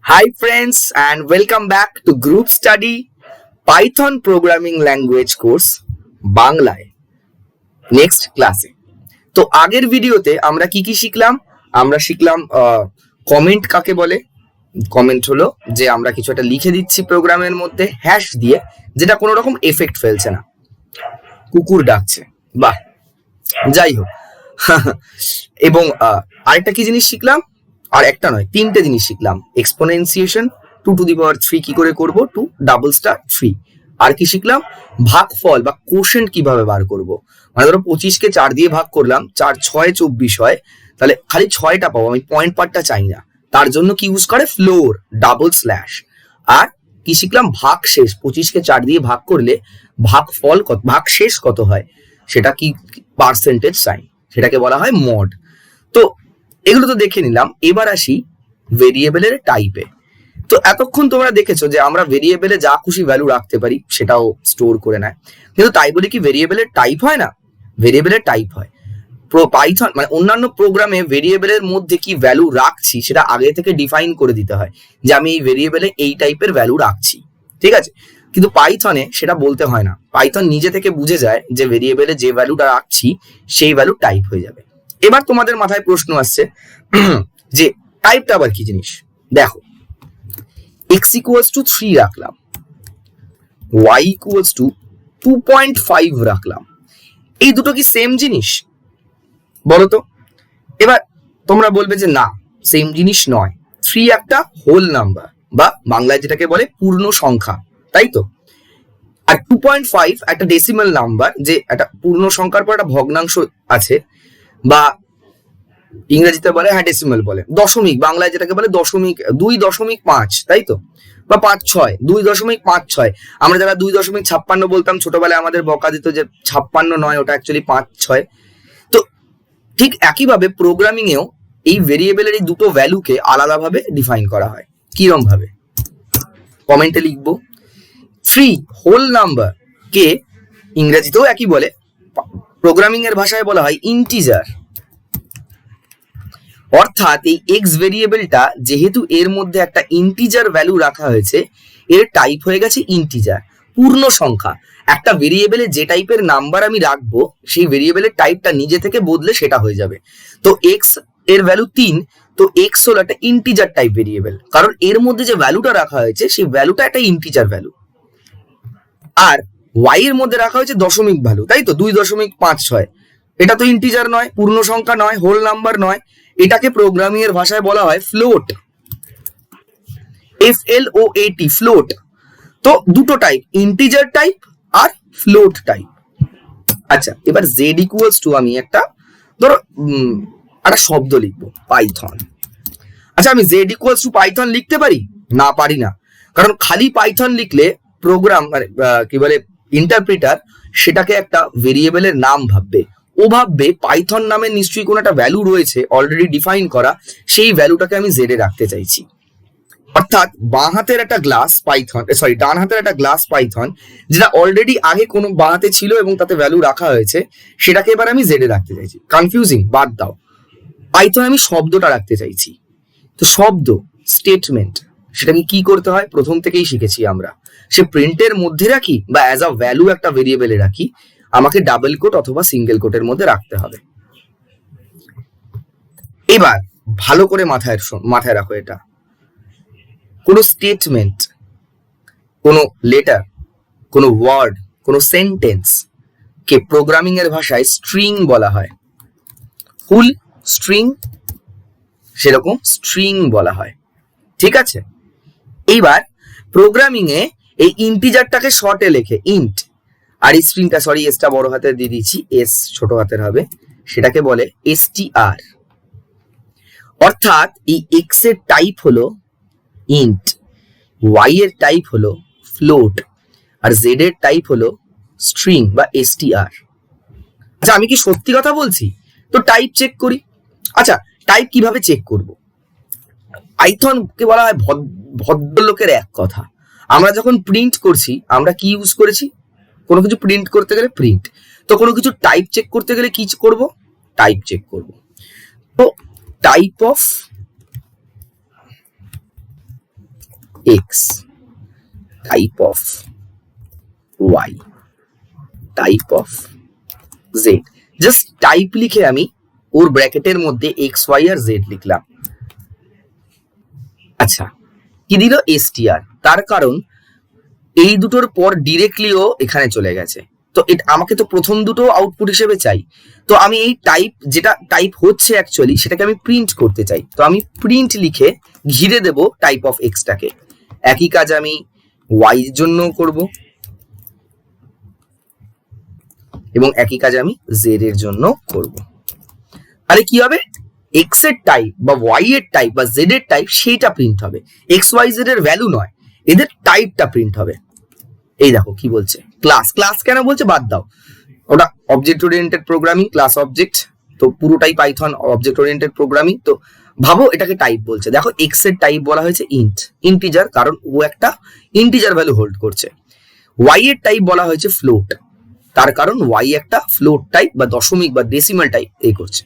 Hi friends and welcome back to Group Study Python Programming Language course বাংলায় next ক্লাসে। তো আগের ভিডিওতে আমরা কি শিখলাম? আমরা শিখলাম কমেন্ট কাকে বলে। কমেন্ট হলো যে আমরা কিছু একটা লিখে দিচ্ছি প্রোগ্রামের মধ্যে হ্যাশ দিয়ে, যেটা কোনো রকম এফেক্ট ফেলছে না, কুকুর ডাকছে, বাহ যাই হোক। এবং আরেকটা কি জিনিস শিখলাম, আর একটা নয় তিনটে জিনিস শিখলাম। এক্সপোনেনসিয়েশন 2 to the power 3 কি করে করব, 2 ডাবল স্টার 3। আর কি শিখলাম, ভাগফল বা কোশেন্ট কিভাবে বার করব। মানে ধরো 25 কে 4 দিয়ে ভাগ করলাম, 4 6 24 হয়, তাহলে খালি 6টা পাবো, আমি পয়েন্ট পার্টটা চাই না, তার জন্য কি ইউজ করে ফ্লোর ডাবল স্ল্যাশ। আর কি শিখলাম, ভাগ শেষ, 25 কে 4 দিয়ে ভাগ করলে ভাগফল কত, ভাগ শেষ কত হয়, সেটা কি পার্সেন্টেজ সাইন, সেটাকে বলা হয় মড। তো এগুলো তো দেখে নিলাম, এবার আসি ভেরিয়েবলের টাইপে। তো এতক্ষণ তোমরা দেখেছো যে আমরা ভেরিয়েবলে যা খুশি ভ্যালু রাখতে পারি সেটাও স্টোর করে নেয়, কিন্তু তাই বলে কি ভেরিয়েবলের টাইপ হয় না? ভেরিয়েবলের টাইপ হয়। পাইথন মানে অন্যান্য প্রোগ্রামে ভেরিয়েবলের মধ্যে কি ভ্যালু রাখছি সেটা আগে থেকে ডিফাইন করে দিতে হয়, যে আমি এই ভেরিয়েবলে এই টাইপের ভ্যালু রাখছি, ঠিক আছে। কিন্তু পাইথনে সেটা বলতে হয় না, পাইথন নিজে থেকে বুঝে যায় যে ভেরিয়েবলে যে ভ্যালুটা রাখছি সেই ভ্যালু টাইপ হয়ে যাবে। এবার তোমাদের মাথায় প্রশ্ন আসছে যে টাইপটা আবার কি জিনিস। দেখো, x equals to 3 রাখলাম, y equals to 2.5 রাখলাম, এই দুটো কি সেম জিনিস বলো তো? এবার তোমরা বলবে যে না, সেম জিনিস নয়। 3 একটা হোল নাম্বার বা বাংলায় যেটাকে বলে পূর্ণ সংখ্যা, তাই তো। আর 2.5 একটা ডেসিমাল নাম্বার, যে একটা পূর্ণ সংখ্যার পর একটা ভগ্নাংশ আছে, বা ইংরেজিতে বলে হ্যাঁ ডেসিমাল বলে, দশমিক বাংলায় যেটাকে বলে দশমিক, 2.5, তাই তো, বা 5-6, 2.56। আমরা যারা 2.56 বলতাম ছোটবেলায়, আমাদের বকা দিত যে 56 নয়, ওটা অ্যাকচুয়ালি 5-6। তো ঠিক একইভাবে প্রোগ্রামিং এও এই ভেরিয়েবলের এই দুটো ভ্যালুকে আলাদাভাবে ডিফাইন করা হয়। কিরম ভাবে কমেন্টে লিখবো। 3 হোল নাম্বার কে ইংরেজিতেও একই বলে, প্রোগ্রামিং এর ভাষায় বলা হয় ইন্টিজার। অর্থাৎ এই এক্স ভেরিয়েবলটা যেহেতু এর মধ্যে একটা ইন্টিজার ভ্যালু রাখা হয়েছে, এর টাইপ হয়ে গেছে ইন্টিজার, পূর্ণ সংখ্যা। একটা ভেরিয়েবলে যে টাইপের নাম্বার আমি রাখবো, সেই ভেরিয়েবলের টাইপটা নিজে থেকে বদলে সেটা হয়ে যাবে। তো এক্স এর ভ্যালু 3, তো এক্স হলো একটা ইন্টিজার টাইপ ভেরিয়েবল, কারণ এর মধ্যে যে ভ্যালুটা রাখা হয়েছে সেই ভ্যালুটা একটা ইন্টিজার ভ্যালু। আর ওয়াই এর মধ্যে রাখা হয়েছে দশমিক ভ্যালু, তাই তো, 2.56। এটা তো ইন্টিজার নয়, পূর্ণ সংখ্যা নয়, হোল নাম্বার নয়, এটাকে প্রোগ্রামিং এর ভাষায় বলা হয় ফ্লোট, FLOAT, ফ্লোট। তো দুটো টাইপ, ইন্টিজার টাইপ আর ফ্লোট টাইপ। আচ্ছা, এবার z ইকুয়ালস টু, আমি একটা ধরো একটা শব্দ লিখবো পাইথন। আচ্ছা, আমি z ইকুয়ালস টু পাইথন লিখতে পারি? না, পারি না, কারণ খালি পাইথন লিখলে প্রোগ্রাম মানে কি বলে ইন্টারপ্রিটার সেটাকে একটা ভেরিয়েবলের নাম ভাববে, ও ভাববে পাইথন নামে নিশ্চয়ই কোনো একটা ভ্যালু রয়েছে অলরেডি ডিফাইন করা, সেই ভ্যালুটাকে আমি জেডে রাখতে চাইছি। অর্থাৎ বাঁ হাতের একটা গ্লাস পাইথন, সরি ডান হাতের একটা গ্লাস পাইথন, যেটা অলরেডি আগে কোনো বাঁ হাতে ছিল এবং তাতে ভ্যালু রাখা হয়েছে, সেটাকে এবার আমি জেডে রাখতে চাইছি। কনফিউজিং, বাদ দাও। পাইথন আমি শব্দটা রাখতে চাইছি। তো শব্দ, স্টেটমেন্ট, সেটাকে কি করতে হয় প্রথম থেকেই শিখেছি আমরা, সে প্রিন্টের মধ্যে রাখি বা অ্যাজ আ ভ্যালু একটা ভেরিয়েবলে রাখি, আমাকে ডাবল কোট অথবা সিঙ্গেল কোটের মধ্যে রাখতে হবে। এবার ভালো করে মাথায় রাখো, এটা কোনো স্টেটমেন্ট, কোনো লেটার, কোনো ওয়ার্ড, কোনো সেন্টেন্স কে প্রোগ্রামিং এর ভাষায় স্ট্রিং বলা হয়। ফুল স্ট্রিং সেরকম স্ট্রিং বলা হয়, ঠিক আছে। এইবার প্রোগ্রামিং এ এই ইন্টিজারটাকে শর্টে লেখে ইন্ট, আর এই স্ট্রিংটা, সরি এসটা বড় হাতের দিয়ে দিচ্ছি, এস ছোট হাতের হবে, সেটাকে বলে str। অর্থাৎ এই এক্স এর টাইপ হলো ইন্ট, ওয়াই এর টাইপ হলো ফ্লোট, আর জেড এর টাইপ হলো স্ট্রিং বা str। আচ্ছা, আমি কি সত্যি কথা বলছি? তো টাইপ চেক করি। আচ্ছা, টাইপ কিভাবে চেক করব? পাইথনকে বলা হয় ভদ্রলোকের এক কথা। আমরা যখন প্রিন্ট করছি, আমরা কি ইউজ করেছি? কোনো কিছু প্রিন্ট করতে গেলে প্রিন্ট, তো কোনো কিছু টাইপ চেক করতে গেলে কি করব? টাইপ চেক করব। তো type of X, type of Y, type of Z. Just type লিখে আমি ওর ব্র্যাকেটের মধ্যে এক্স ওয়াই আর জেড লিখলাম। আচ্ছা, কি দিল? str, তার কারণ এই দুটোর পর ডিরেক্টলিও এখানে চলে গেছে, তো এটা আমাকে তো প্রথম দুটো আউটপুট হিসেবে চাই। তো আমি এই টাইপ, যেটা টাইপ হচ্ছে অ্যাকচুয়ালি, সেটাকে আমি প্রিন্ট করতে চাই। তো আমি প্রিন্ট লিখে ঘিরে দেব টাইপ অফ এক্সটাকে। একই কাজ আমি ওয়াই এর জন্য করব এবং একই কাজ আমি জেড এর জন্য করব। তাহলে কি হবে? এক্স এর টাইপ বা ওয়াই এর টাইপ বা জেড এর টাইপ সেইটা প্রিন্ট হবে, এক্স ওয়াই জেড এর ভ্যালু নয়, এদের টাইপটা প্রিন্ট হবে। এই দেখো কি বলছে, ক্লাস। ক্লাস কেন বলছে বাদ দাও, ওটা object oriented programming, class object, তো পুরোটাই পাইথন অবজেক্ট ওরিয়েন্টেড প্রোগ্রামিং। তো ভাবো এটাকে টাইপ বলছে। দেখো এক্স এর টাইপ বলা হয়েছে ইন্ট, ইন্টিজার, কারণ ও একটা ইন্টিজার ভ্যালু হোল্ড করছে। ওয়াই এর টাইপ বলা হয়েছে ফ্লোট, তার কারণ ওয়াই একটা ফ্লোট টাইপ বা দশমিক বা ডেসিমাল টাইপ এই করছে।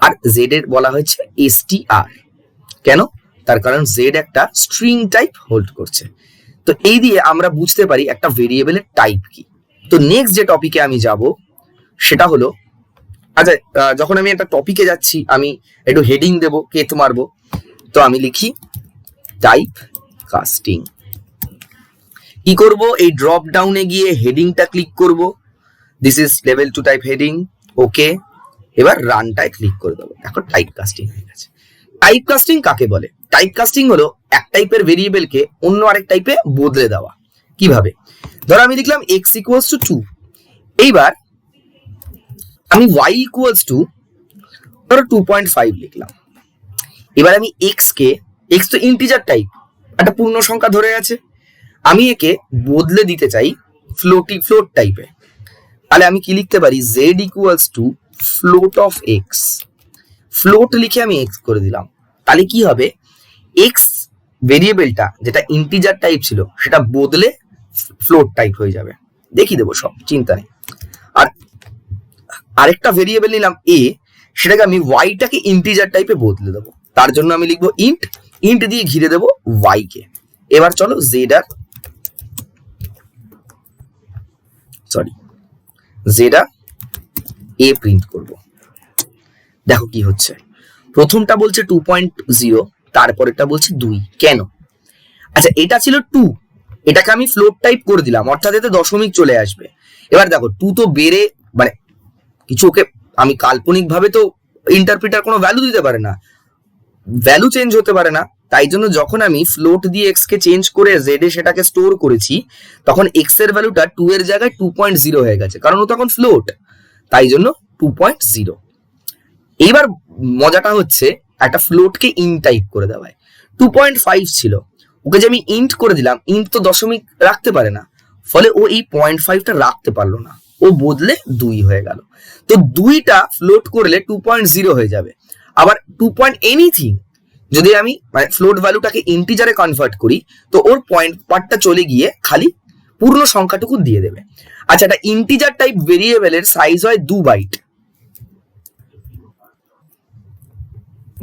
আর জেড এর বলা হয়েছে str, কেন? তার কারণ জেড একটা স্ট্রিং টাইপ হোল্ড করছে। তো এই দিয়ে আমরা বুঝতে পারি একটা ভেরিয়েবলের টাইপ কি। তো নেক্সট যে টপিকে আমি যাব সেটা হলো, আচ্ছা যখন আমি একটা টপিকে যাচ্ছি আমি একটু হেডিং দেব, কেত মারবো। তো আমি লিখি টাইপ কাস্টিং। কি করব? এই ড্রপ ডাউনে গিয়ে হেডিংটা ক্লিক করব, this is level 2 type heading, okay. এবার রানটায় ক্লিক করে দেবো, দেখো টাইপ কাস্টিং হয়ে গেছে। টাইপ কাস্টিং কাকে বলে? টাইপ কাস্টিং হলো এক টাইপের ভেরিয়েবলকে অন্য আরেক টাইপে বদলে দেওয়া। কিভাবে? ধরো আমি লিখলাম এক্স ইকুয়ালস টু 2, এইবার আমি ওয়াই ইকুয়ালস টু ধরো 2.5 লিখলাম। এবার আমি এক্স তো ইন্টিজার টাইপ, একটা পূর্ণ সংখ্যা ধরে আছে, আমি একে বদলে দিতে চাই ফ্লোট টাইপে। তাহলে আমি কি লিখতে পারি? Z equals to float of x, float লিখে আমি এক্স করে দিলাম। তাহলে কি হবে? এক্স ভেরিয়েবলটা যেটা ইন্টিজার টাইপ ছিল সেটা বদলে ফ্লোট টাইপ হয়ে যাবে, দেখিয়ে দেবো সব, চিন্তা নেই। আর আরেকটা ভেরিয়েবল নিলাম এ, সেটাকে আমি ওয়াইটাকে ইন্টিজার টাইপে বদলে দেবো, তার জন্য আমি লিখবো ইন্ট দিয়ে ঘিরে দেবো ওয়াই কে। এবার চলো জেড আর এ প্রিন্ট করব। দেখো কি হচ্ছে, প্রথমটা বলছে 2.0, তারপরেরটা বলছে 2, কেন? আচ্ছা এটা ছিল 2, এটাকে আমি ফ্লোট টাইপ করে দিলাম, অর্থাৎ এতে দশমিক চলে আসবে। এবার দেখো 2 তো বেড়ে, মানে কিছু ওকে আমি কাল্পনিক ভাবে তো ইন্টারপ্রিটার কোনো ভ্যালু দিতে পারে না, ভ্যালু চেঞ্জ হতে পারে না, তাই জন্য যখন আমি ফ্লোট দিয়ে এক্স কে চেঞ্জ করে জেড এ সেটাকে স্টোর করেছি, তখন এক্স এর ভ্যালুটা 2 এর জায়গায় 2.0 হয়ে গেছে, কারণ ও তখন ফ্লোট, তাই জন্য 2.0। এইবার মজাটা হচ্ছে একটা ফ্লোটকে ইন্ট টাইপ করে দেওয়ায়। 2.5 ছিল, ওকে যে আমি ইন্ট করে দিলাম, ইন্ট তো দশমিক রাখতে পারে না, ফলে ও এই 0.5টা রাখতে পারলো না, ও বদলে 2 হয়ে গেল। তো 2টা ফ্লোট করলে 2.0 হয়ে যাবে। আবার 2 পয়েন্ট এনিথিং যদি আমি মানে ফ্লোট ভ্যালুটাকে ইন্টিজারে কনভার্ট করি, তো ওর পয়েন্ট পার্টটা চলে গিয়ে খালি পূর্ণ সংখ্যাটুকু দিয়ে দেবে। আচ্ছা, এটা ইন্টিজার টাইপ ভেরিয়েবলের সাইজ হয় 2 বাইট,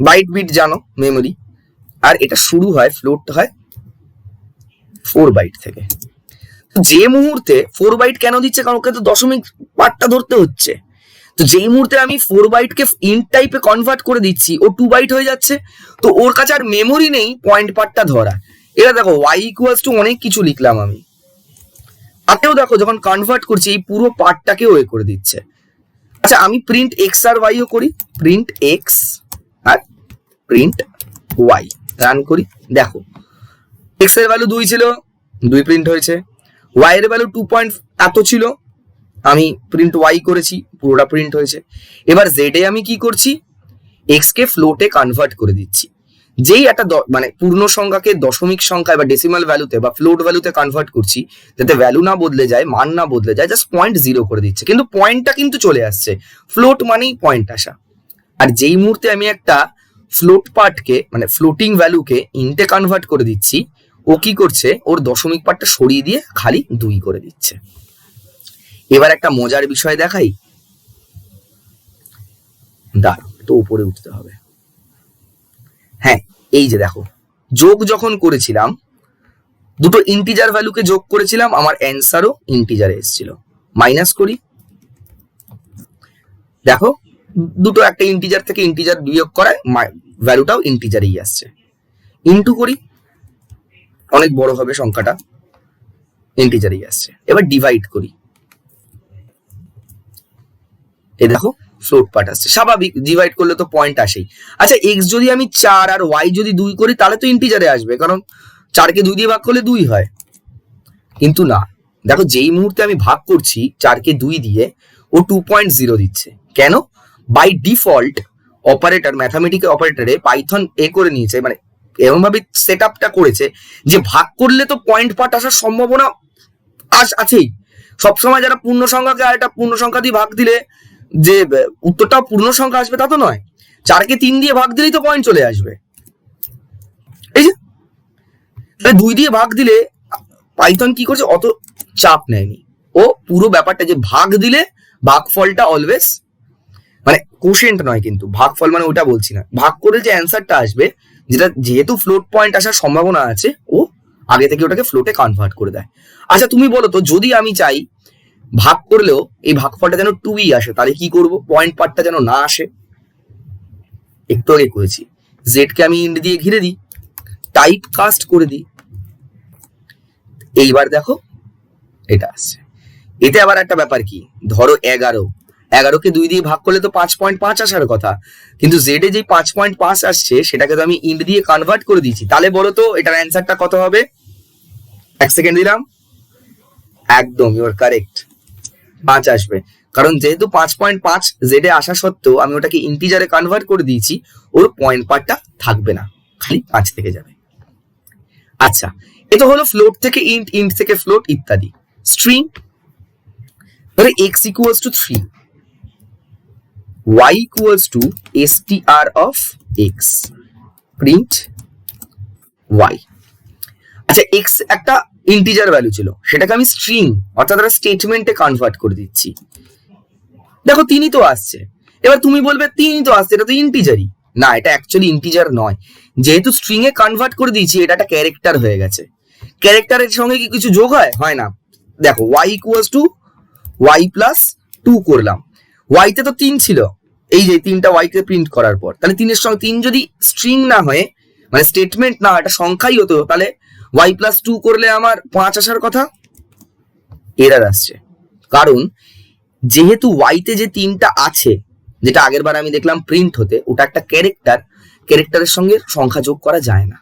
বাইট বিট জানো মেমোরি, আর এটা শুরু হয় ফ্লোট হয় 4 বাইট থেকে। যে মুহূর্তে 4 বাইট কেন দিচ্ছে? কারণ ওকে তো দশমিক পার্টটা ধরতে হচ্ছে। তো যেই মুহূর্তে আমি 4 বাইটকে ইন্ট টাইপে কনভার্ট করে দিচ্ছি, ও 2 বাইট হয়ে যাচ্ছে, তো ওর কাছে আর মেমোরি নেই পয়েন্ট পার্টটা ধরা। এটা দেখো ওয়াই ইকুয়ালস টু অনেক কিছু লিখলাম আমি, তাতেও দেখো যখন কনভার্ট করছি এই পুরো পার্টটাকেও এ করে দিচ্ছে। আচ্ছা আমি প্রিন্ট এক্স আর ওয়াইও করি, প্রিন্ট এক্স আর প্রিন্ট ওয়াই রান করি, দেখো এক্স এর ভ্যালু 2 ছিল, 2 প্রিন্ট হয়েছে। ওয়াই এর ভ্যালু 2 পয়েন্ট এত ছিল, আমি প্রিন্ট ওয়াই করেছি, পুরোটা প্রিন্ট হয়েছে। এবার জেড এ আমি কি করছি? এক্স কে ফ্লোটে কনভার্ট করে দিচ্ছি। যেই একটা মানে পূর্ণ সংখ্যাকে দশমিক সংখ্যায় বা ডেসিমাল ভ্যালুতে বা ফ্লোট ভ্যালুতে কনভার্ট করছি, যাতে ভ্যালু না বদলে যায়, মান না বদলে যায়, জাস্ট 0.0 করে দিচ্ছে, কিন্তু পয়েন্টটা কিন্তু চলে আসছে, ফ্লোট মানেই পয়েন্ট আসা। আর যেই মুহূর্তে আমি একটা ফ্লোট পার্টকে মানে ফ্লোটিং ভ্যালুকে ইন্টে কনভার্ট করে দিচ্ছি, ও কি করছে? ওর দশমিক পার্টটা সরিয়ে দিয়ে খালি 2 করে দিচ্ছে। এবার একটা মজার বিষয় দেখাই, দাঁড়াও তো উপরে উঠতে হবে। হ্যাঁ এই যে দেখো, যোগ যখন করেছিলাম দুটো ইন্টিজার ভ্যালুকে যোগ করেছিলাম, আমার অ্যান্সারও ইন্টিজারে এসেছিল। মাইনাস করি, দেখো দুটো একটা ইন্টিজার থেকে ইন্টিজার বিয়োগ করায় ভ্যালুটাও ইন্টিজারেই আসছে। ইন্টু করি, অনেক বড় হবে সংখ্যাটা, ইন্টিজারেই আসছে। এবার ডিভাইড করি, এই দেখো ফ্লোট পার্ট আসছে। স্বাভাবিক, ডিভাইড করলে তো পয়েন্ট আসেই। আচ্ছা, এক্স যদি আমি 4 আর ওয়াই যদি 2 করি তাহলে তো ইন্টিজারে আসবে, কারণ 4কে 2 দিয়ে ভাগ করলে 2 হয়। কিন্তু না, দেখো যেই মুহূর্তে আমি ভাগ করছি 4কে 2 দিয়ে, ও 2.0 দিচ্ছে। কেন? বাই ডিফল্ট অপারেটর, ম্যাথামেটিক্যাল অপারেটরে পাইথন করে নিয়েছে, মানে এমন ভাবে সেট আপটা করেছে যে ভাগ করলে তো পয়েন্ট পার্ট আসার সম্ভাবনা আছেই। সবসময় যারা পূর্ণ সংখ্যাকে আর একটা পূর্ণ সংখ্যা দিয়ে ভাগ দিলে যে উত্তরটা পূর্ণ সংখ্যা আসবে তা তো নয়। 4কে 3 দিয়ে ভাগ দিলেই তো পয়েন্ট চলে আসবে। এই যে 2 দিয়ে ভাগ দিলে পাইথন কি করছে, অত চাপ নেয়নি। ও পুরো ব্যাপারটা যে ভাগ দিলে ভাগফলটা অলওয়েজ, মানে কোশেন্ট নয় কিন্তু ভাগফল, মানে ওটা বলছি না, ভাগ করে যে অ্যান্সারটা আসবে, যেটা যেহেতু ফ্লোট পয়েন্ট আসার সম্ভাবনা আছে, ও আগে থেকে ওটাকে ফ্লোটে কনভার্ট করে দেয়। আচ্ছা তুমি বলো তো, যদি আমি চাই ভাগ করলেও এই ভাগফলটা যেন 2ই আসে, তাহলে কি করব? পয়েন্ট পার্টটা যেন না আসে, একটু আগে করেছি, জেড কে আমি ইন্ড দিয়ে ঘিরে দিই, টাইপ কাস্ট করে দিই। এইবার দেখো এটা আসছে। এতে আবার একটা ব্যাপার কি, ধরো 11কে 2 দিয়ে ভাগ করলে তো 5.5 আসার কথা, কিন্তু জেড এ যে 5.5 আসছে সেটাকে তো আমি ইন্ড দিয়ে কনভার্ট করে দিয়েছি। তাহলে বলো তো এটার অ্যান্সারটা কত হবে? 1 সেকেন্ড দিলাম, একদম ইউ আর কারেক্ট, 5 আসবে। কারণ যেহেতু 5.5 জেড এ আসা সত্ত্বেও আমি ওটাকে ইন্টিজারে কনভার্ট করে দিয়েছি, ওর পয়েন্ট পার্টটা থাকবে না, খালি 5 থেকে যাবে। আচ্ছা, এটা হলো ফ্লোট থেকে ইন্ট, ইন্ট থেকে ফ্লোট ইত্যাদি। স্ট্রিং, ধরে x equals to 3, y equals to str of x, print y। আচ্ছা, x একটা ইন্টিজার ভ্যালু ছিল, সেটাকে আমি স্ট্রিং অর্থাৎ স্টেটমেন্টে কনভার্ট করে দিচ্ছি। দেখো 3ই তো আসছে। এবার তুমি বলবে 3ই তো আসছে, এটা তো ইন্টিজারই। না, এটা অ্যাকচুয়ালি ইন্টিজার নয়, যেহেতু স্ট্রিং এ কনভার্ট করে দিয়েছি, এটা একটা ক্যারেক্টার হয়ে গেছে। ক্যারেক্টারের সঙ্গে কি কিছু যোগ হয়? হয় না। দেখো y equals to y plus 2 করলাম, y তে তো 3 ছিল, এই যে 3টা y কে প্রিন্ট করার পর, তাহলে 3 এর সঙ্গে 3 যদি স্ট্রিং না হয়ে, মানে স্টেটমেন্ট না, এটা সংখ্যাই হতো, তাহলে y plus 2 করলে আমার 5 আসার কথা, এরর আসছে। কারণ যেহেতু y তে যে 3টা আছে, যেটা আগের বার আমি দেখলাম প্রিন্ট হতে, ওটা একটা ক্যারেক্টার, ক্যারেক্টারের সঙ্গে সংখ্যা যোগ করা যায় না।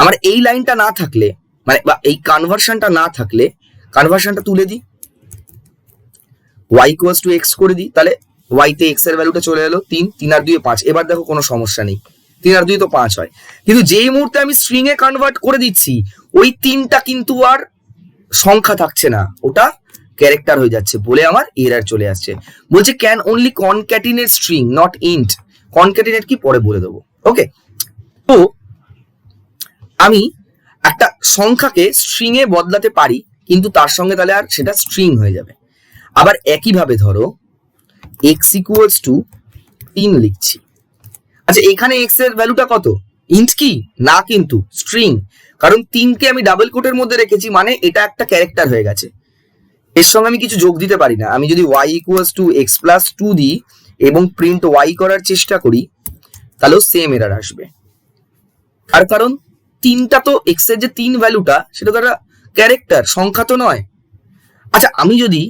আমার এই লাইনটা না থাকলে, মানে বা এই কনভার্সনটা না থাকলে, কনভার্সনটা তুলে দিই, y equals to x করে দিই, তাহলে y তে x এর ভ্যালুটা চলে এলো 3, 3 আর 2 5। এবার দেখো কোনো সমস্যা নেই, 3 আর 2 তো 5 হয়। কিন্তু যেই মুহূর্তে আমি স্ট্রিং এ কনভার্ট করে দিচ্ছি, ওই 3টা কিন্তু আর সংখ্যা থাকছে না, ওটা ক্যারেক্টার হয়ে যাচ্ছে বলে আমার এরর চলে আসছে। বলছে can only concatenate string not int. Concatenate কি পরে বলে দেবো, ওকে। তো আমি একটা সংখ্যাকে স্ট্রিং এ বদলাতে পারি, কিন্তু তার সঙ্গে তাহলে আর সেটা স্ট্রিং হয়ে যাবে। আবার একইভাবে ধরো x equals to 3 লিখছি। আচ্ছা, এখানে x এর ভ্যালুটা কত? ইন্ট কি না, কিন্তু স্ট্রিং, কারণ 3কে আমি ডাবল কোটের মধ্যে রেখেছি, মানে এটা একটা ক্যারেক্টার হয়ে গেছে, এর সঙ্গে আমি কিছু যোগ দিতে পারি না। আমি যদি y equals to x plus 2 দিই এবং প্রিন্ট y করার চেষ্টা করি, তাহলেও সেম এরর আসবে। আর কারণ 3টা তো x এর যে 3 ভ্যালুটা, সেটা তো একটা ক্যারেক্টার, সংখ্যা তো নয়। আচ্ছা, আমি যদি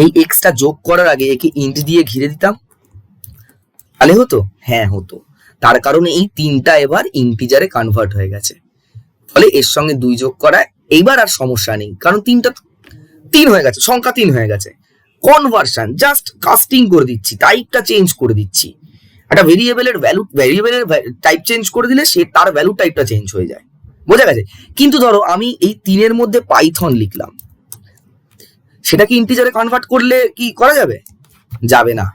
এই এক্সটা যোগ করার আগে একে ইন্ট দিয়ে ঘিরে দিতাম, তাহলে হতো? হ্যাঁ হতো, তার কারণে এই 3টা এবার ইন্টিজারে কনভার্ট হয়ে গেছে, ফলে এর সঙ্গে 2 যোগ করা এইবার আর সমস্যা নেই, কারণ 3টা 3 হয়ে গেছে, সংখ্যা 3 হয়ে গেছে। কনভার্সন জাস্ট কাস্টিং করে দিচ্ছি, টাইপটা চেঞ্জ করে দিচ্ছি। একটা ভেরিয়েবলের টাইপ চেঞ্জ করে দিলে সে তার ভ্যালু টাইপটা চেঞ্জ হয়ে যায়, বোঝা গেছে? কিন্তু ধরো আমি এই 3 এর মধ্যে পাইথন লিখলাম, সেটা কি ইন্টিজারে কনভার্ট করলে কি করা যাবে? যাবে না,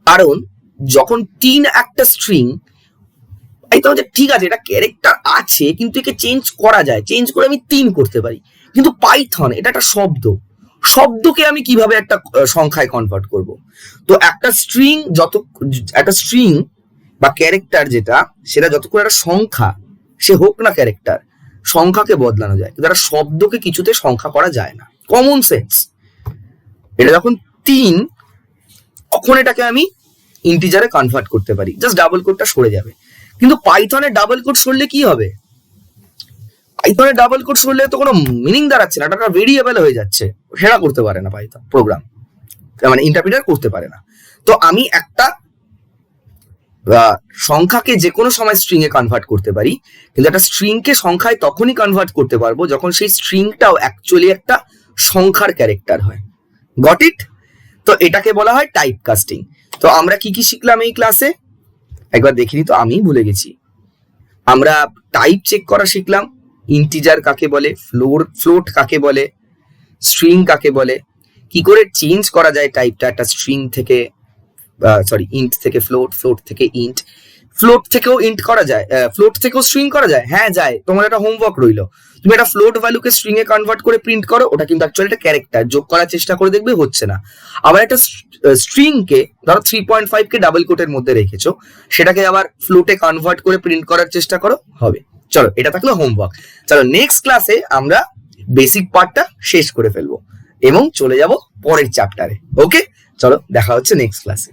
কারণ যখন 3 একটা স্ট্রিং, পাইথন ঠিক আছে এটা ক্যারেক্টার আছে, কিন্তু একে চেঞ্জ করা যায়, চেঞ্জ করে আমি 3 করতে পারি। কিন্তু পাইথন এটা একটা শব্দকে আমি কিভাবে একটা সংখ্যায় কনভার্ট করব? তো একটা স্ট্রিং বা ক্যারেক্টার যেটা, সেটা যতক্ষণ একটা সংখ্যা, সে হোক না ক্যারেক্টার, সংখ্যাকে বদলানো যায়, কিন্তু একটা শব্দকে কিছুতে সংখ্যা করা যায় না। Common sense. এটা যখন 3, তখন এটাকে আমি ইন্টিজারে কনভার্ট করতে পারি, জাস্ট ডাবল কোটটা সরে যাবে। কিন্তু পাইথনে ডাবল কোট সরলে কি হবে? পাইথনে ডাবল কোট সরলে তো কোনো মিনিং দাঁড়াচ্ছে না, এটা ভেরিয়েবল হয়ে যাচ্ছে, সেটা করতে পারে না পাইথন প্রোগ্রাম, মানে ইন্টারপ্রিটার করতে পারে না। তো আমি একটা সংখ্যাকে যে কোনো সময় স্ট্রিং এ কনভার্ট করতে পারি, কিন্তু একটা স্ট্রিং কে সংখ্যায় তখনই কনভার্ট করতে পারবো যখন সেই স্ট্রিংটাও অ্যাকচুয়ালি একটা সংখ্যার ক্যারেক্টার হয়। Got it? তো এটাকে বলা হয় টাইপ কাস্টিং। তো আমরা কি কি শিখলাম এই ক্লাসে একবার দেখিনি, তো আমি ভুলে গেছি। আমরা টাইপ চেক করা শিখলাম, ইন্টিজার কাকে বলে, ফ্লোট কাকে বলে, স্ট্রিং কাকে বলে, কি করে চেঞ্জ করা যায় টাইপটা একটা স্ট্রিং থেকে, ইন্ট থেকে ফ্লোট, ফ্লোট থেকে ইন্ট, ফ্লোট থেকেও ইন্ট করা যায়, ফ্লোট থেকেও স্ট্রিং করা যায়। হ্যাঁ যায়, তোমার একটা হোমওয়ার্ক রইলো, তুমি একটা ফ্লোট ভ্যালুকে স্ট্রিং এ কনভার্ট করে প্রিন্ট করো, ওটা কিন্তু অ্যাকচুয়ালি একটা ক্যারেক্টার, যোগ করার চেষ্টা করে দেখবে হচ্ছে না। আবার একটা স্ট্রিং কে ধরো 3.5 কে ডাবল কোটের মধ্যে রেখেছো, সেটাকে আবার ফ্লোটে কনভার্ট করে প্রিন্ট করার চেষ্টা করো, হবে। চলো, এটা থাকলো হোমওয়ার্ক। চলো নেক্সট ক্লাসে আমরা বেসিক পার্টটা শেষ করে ফেলবো এবং চলে যাব পরের চ্যাপ্টারে। ওকে, চলো দেখা হচ্ছে নেক্সট ক্লাসে।